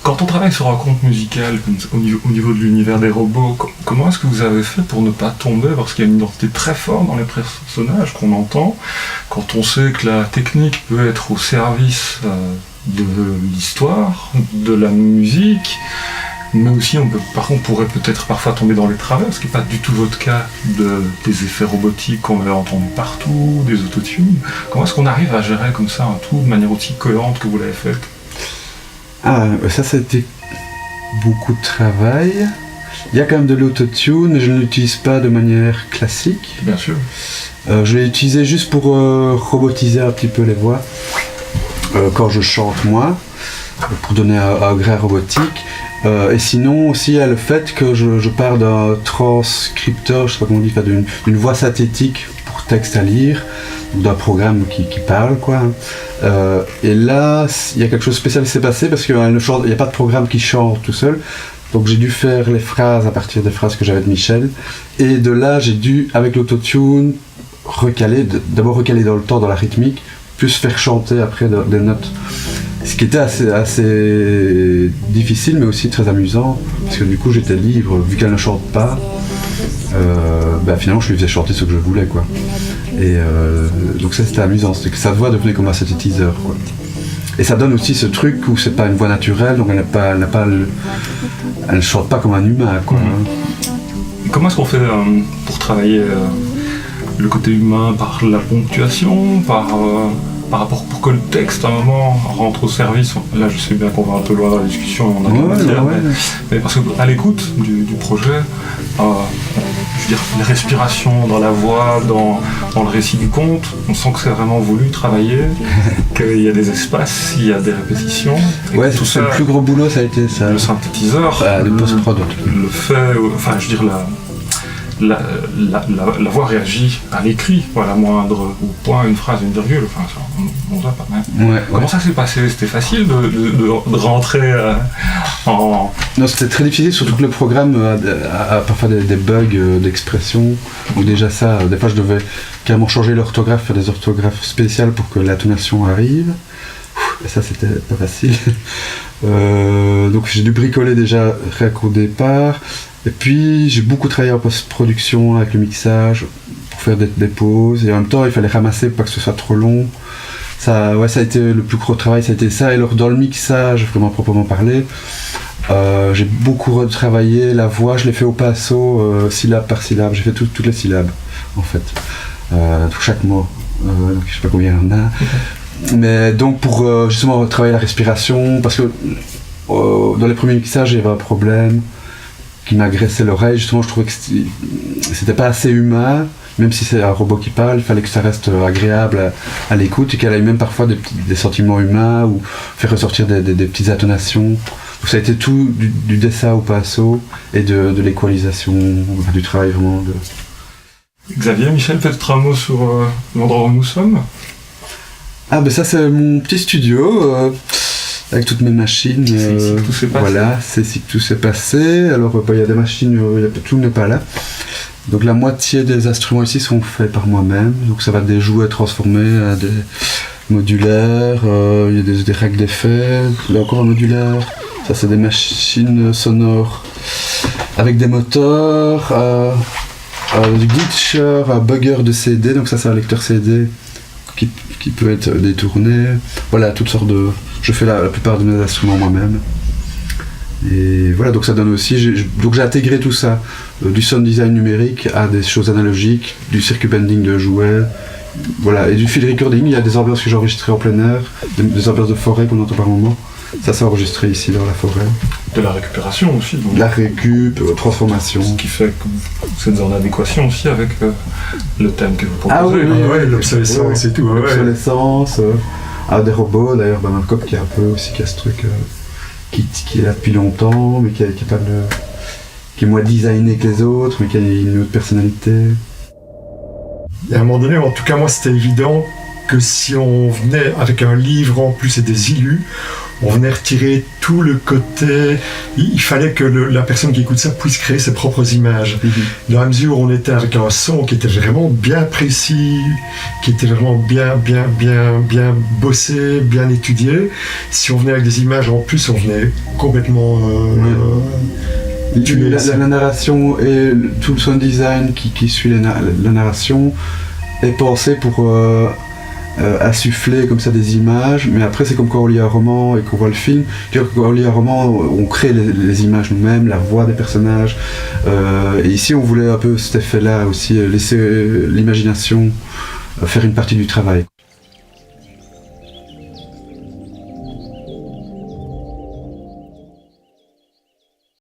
Quand on travaille sur un conte musical, au niveau de l'univers des robots, comment est-ce que vous avez fait pour ne pas tomber, parce qu'il y a une identité très forte dans les personnages qu'on entend, quand on sait que la technique peut être au service de l'histoire, de la musique, mais aussi on pourrait peut-être parfois tomber dans les travers, ce qui n'est pas du tout votre cas, des effets robotiques qu'on avait entendus partout, des autotunes. Comment est-ce qu'on arrive à gérer comme ça un tout de manière aussi cohérente que vous l'avez fait? Ça a été beaucoup de travail. Il y a quand même de l'autotune, mais je ne l'utilise pas de manière classique. Bien sûr. Je l'ai utilisé juste pour robotiser un petit peu les voix quand je chante moi, pour donner un grain robotique. Et sinon aussi il y a le fait que je pars d'un transcripteur, je sais pas comment on dit, d'une voix synthétique pour texte à lire, d'un programme qui parle quoi. Et là il y a quelque chose de spécial qui s'est passé parce qu'il n'y a pas de programme qui chante tout seul. Donc j'ai dû faire les phrases à partir des phrases que j'avais de Michel. Et de là j'ai dû, avec l'autotune, d'abord recaler dans le temps, dans la rythmique, plus faire chanter après des notes. Ce qui était assez difficile mais aussi très amusant, parce que du coup j'étais libre, vu qu'elle ne chante pas, finalement je lui faisais chanter ce que je voulais quoi. Et donc ça c'était amusant, c'était que sa voix devenait comme un synthétiseur quoi. Et ça donne aussi ce truc où c'est pas une voix naturelle, donc elle ne chante pas comme un humain quoi. Comment est-ce qu'on fait pour travailler le côté humain, par la ponctuation, par rapport pour que le texte à un moment rentre au service? Là je sais bien qu'on va un peu loin dans la discussion, on a mais parce qu'à l'écoute du projet, je veux dire, les respirations dans la voix, dans le récit du conte, on sent que c'est vraiment voulu travailler, qu'il y a des espaces, il y a des répétitions. Ouais, tout ça, le plus gros boulot ça a été ça. Le synthétiseur, le post-prod. Le fait, enfin je veux dire la voix réagit à l'écrit, à la moindre point, une phrase, une virgule, enfin ça, on voit pas mal. Ouais, Comment ça s'est passé? C'était facile de rentrer en... Non, c'était très difficile, surtout que le programme a parfois des bugs d'expression, ou déjà ça, des fois je devais carrément changer l'orthographe, faire des orthographes spéciales pour que l'intonation arrive. Et ça c'était pas facile. Donc j'ai dû bricoler déjà rien qu'au départ. Et puis j'ai beaucoup travaillé en post-production avec le mixage pour faire des pauses, et en même temps il fallait ramasser pour pas que ce soit trop long. Ça a été le plus gros travail, ça a été ça. Et alors dans le mixage, vraiment proprement parlé, j'ai beaucoup retravaillé la voix, je l'ai fait au passo, syllabe par syllabe, j'ai fait toutes les syllabes en fait, pour chaque mot, donc je sais pas combien il y en a. Mais donc pour justement retravailler la respiration, parce que dans les premiers mixages il y avait un problème qui m'agressait l'oreille, justement je trouvais que c'était pas assez humain, même si c'est un robot qui parle, il fallait que ça reste agréable à l'écoute et qu'elle ait même parfois des sentiments humains ou faire ressortir des petites intonations. Donc ça a été tout du dessin au passo et de l'équalisation, du travail vraiment de... Xavier, Michel, peut-être un mot sur l'endroit où nous sommes? Ça c'est mon petit studio, avec toutes mes machines. C'est ici que tout s'est passé. Voilà, c'est ici que tout s'est passé. Alors il y a des machines, tout n'est pas là. Donc la moitié des instruments ici sont faits par moi-même. Donc ça va des jouets transformés à des modulaires, il y a des règles d'effets, il y a encore un modulaire. Ça c'est des machines sonores avec des moteurs, du glitcher, un bugger de CD, donc ça c'est un lecteur CD qui peut être détourné. Voilà, toutes sortes de... Je fais la plupart de mes instruments moi-même. Et voilà, donc ça donne aussi... Donc j'ai intégré tout ça, du sound design numérique à des choses analogiques, du circuit bending de jouets, voilà, et du field recording. Il y a des ambiances que j'ai enregistrées en plein air, des ambiances de forêt qu'on entend par moment. Ça c'est enregistré ici dans la forêt. De la récupération aussi. Donc. La récup, transformation. Ce qui fait que vous êtes en adéquation aussi avec le thème que vous proposez. Ah oui, l'obsolescence et tout. L'obsolescence, des robots, d'ailleurs, Cop qui a un peu aussi qui a ce truc qui est là depuis longtemps, mais qui est moins designé que les autres, mais qui a une autre personnalité. Et à un moment donné, en tout cas moi c'était évident que si on venait avec un livre en plus et des illus, on venait retirer tout le côté. Il fallait que la personne qui écoute ça puisse créer ses propres images. Dans la mesure où on était avec un son qui était vraiment bien précis, qui était vraiment bien bossé, bien étudié, si on venait avec des images en plus, on venait complètement tuer la narration et tout le sound design qui suit la narration est pensé pour insuffler comme ça des images, mais après c'est comme quand on lit un roman et qu'on voit le film. Quand on lit un roman, on crée les images nous-mêmes, la voix des personnages, et ici on voulait un peu cet effet-là aussi, laisser l'imagination faire une partie du travail.